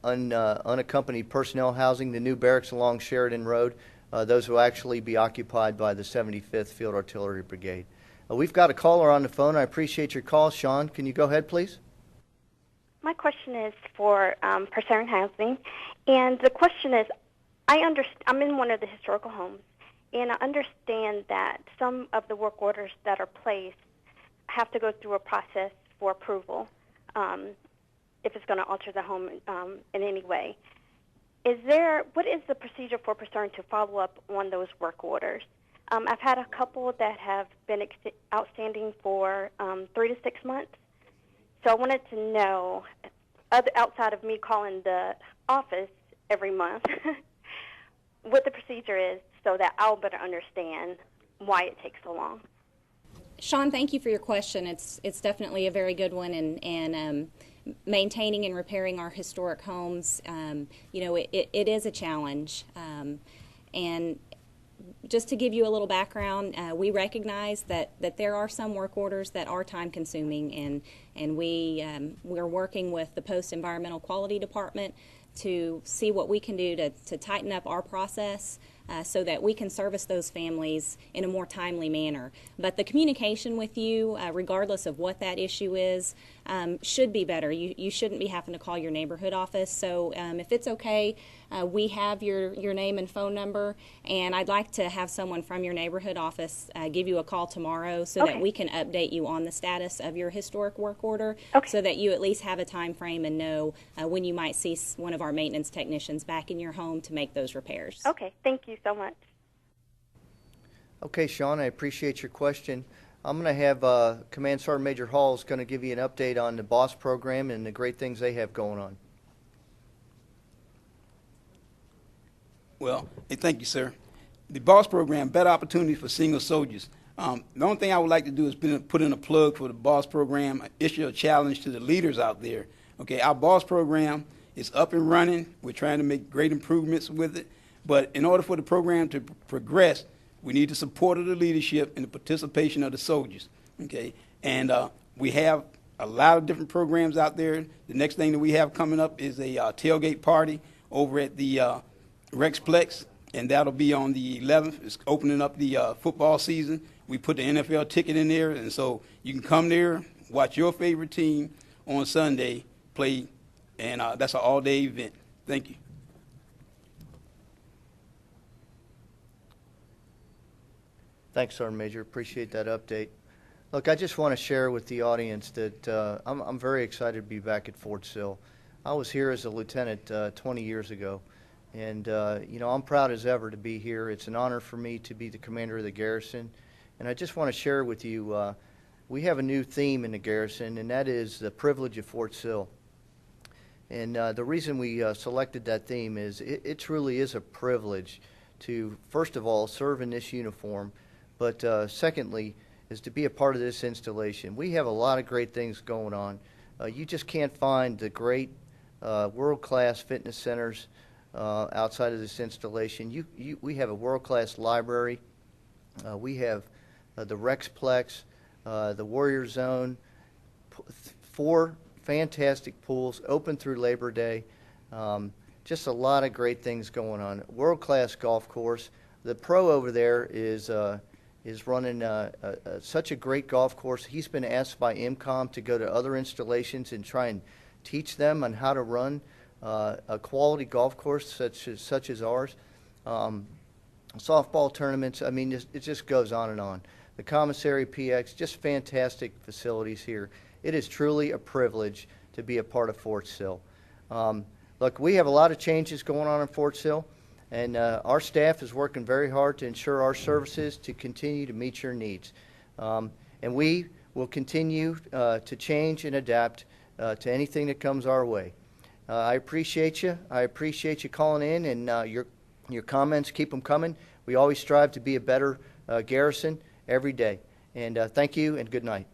unaccompanied personnel housing, the new barracks along Sheridan Road, those will actually be occupied by the 75th Field Artillery Brigade. We've got a caller on the phone. I appreciate your call. Sean, can you go ahead, please? My question is for Picerne Housing, and the question is, I'm in one of the historical homes, and I understand that some of the work orders that are placed have to go through a process for approval if it's going to alter the home in any way. What is the procedure for Picerne to follow up on those work orders? I've had a couple that have been outstanding for 3 to 6 months. So I wanted to know, outside of me calling the office every month, what the procedure is so that I'll better understand why it takes so long. Sean, thank you for your question. It's definitely a very good one, and maintaining and repairing our historic homes, it is a challenge. And just to give you a little background, we recognize that there are some work orders that are time consuming, and we're working with the Post Environmental Quality Department to see what we can do to tighten up our process so that we can service those families in a more timely manner. But the communication with you, regardless of what that issue is, should be better. You shouldn't be having to call your neighborhood office. So if it's okay, we have your name and phone number, and I'd like to have someone from your neighborhood office give you a call tomorrow so that we can update you on the status of your historic work order, so that you at least have a time frame and know when you might see one of our maintenance technicians back in your home to make those repairs. Okay, thank you so much. Okay, Sean, I appreciate your question. I'm going to have Command Sergeant Major Hall is going to give you an update on the BOSS program and the great things they have going on. Well, hey, thank you, sir. The BOSS program, Better Opportunities for Single Soldiers. The only thing I would like to do is put in a plug for the BOSS program, issue a challenge to the leaders out there. Okay, our BOSS program is up and running. We're trying to make great improvements with it. But in order for the program to progress, we need the support of the leadership and the participation of the soldiers. Okay, and we have a lot of different programs out there. The next thing that we have coming up is a tailgate party over at the Rexplex, and that'll be on the 11th. It's opening up the football season. We put the NFL ticket in there, and so you can come there, watch your favorite team on Sunday play, and that's an all-day event. Thank you. Thanks, Sergeant Major. Appreciate that update. Look, I just want to share with the audience that I'm very excited to be back at Fort Sill. I was here as a lieutenant 20 years ago, and you know, I'm proud as ever to be here. It's an honor for me to be the commander of the garrison, and I just want to share with you, we have a new theme in the garrison, and that is the privilege of Fort Sill. And the reason we selected that theme is it truly is a privilege to, first of all, serve in this uniform, but secondly, is to be a part of this installation. We have a lot of great things going on. You just can't find the great world-class fitness centers outside of this installation. We have a world-class library. We have the Rexplex, the Warrior Zone, 4 fantastic pools open through Labor Day. Just a lot of great things going on. World-class golf course. The pro over there is running such a great golf course. He's been asked by MCOM to go to other installations and try and teach them on how to run a quality golf course such as ours. Softball tournaments, I mean, it just goes on and on. The commissary PX, just fantastic facilities here. It is truly a privilege to be a part of Fort Sill. Look, we have a lot of changes going on in Fort Sill, and our staff is working very hard to ensure our services to continue to meet your needs. And we will continue to change and adapt to anything that comes our way. I appreciate you. I appreciate you calling in, and your comments, keep them coming. We always strive to be a better garrison every day. And thank you, and good night.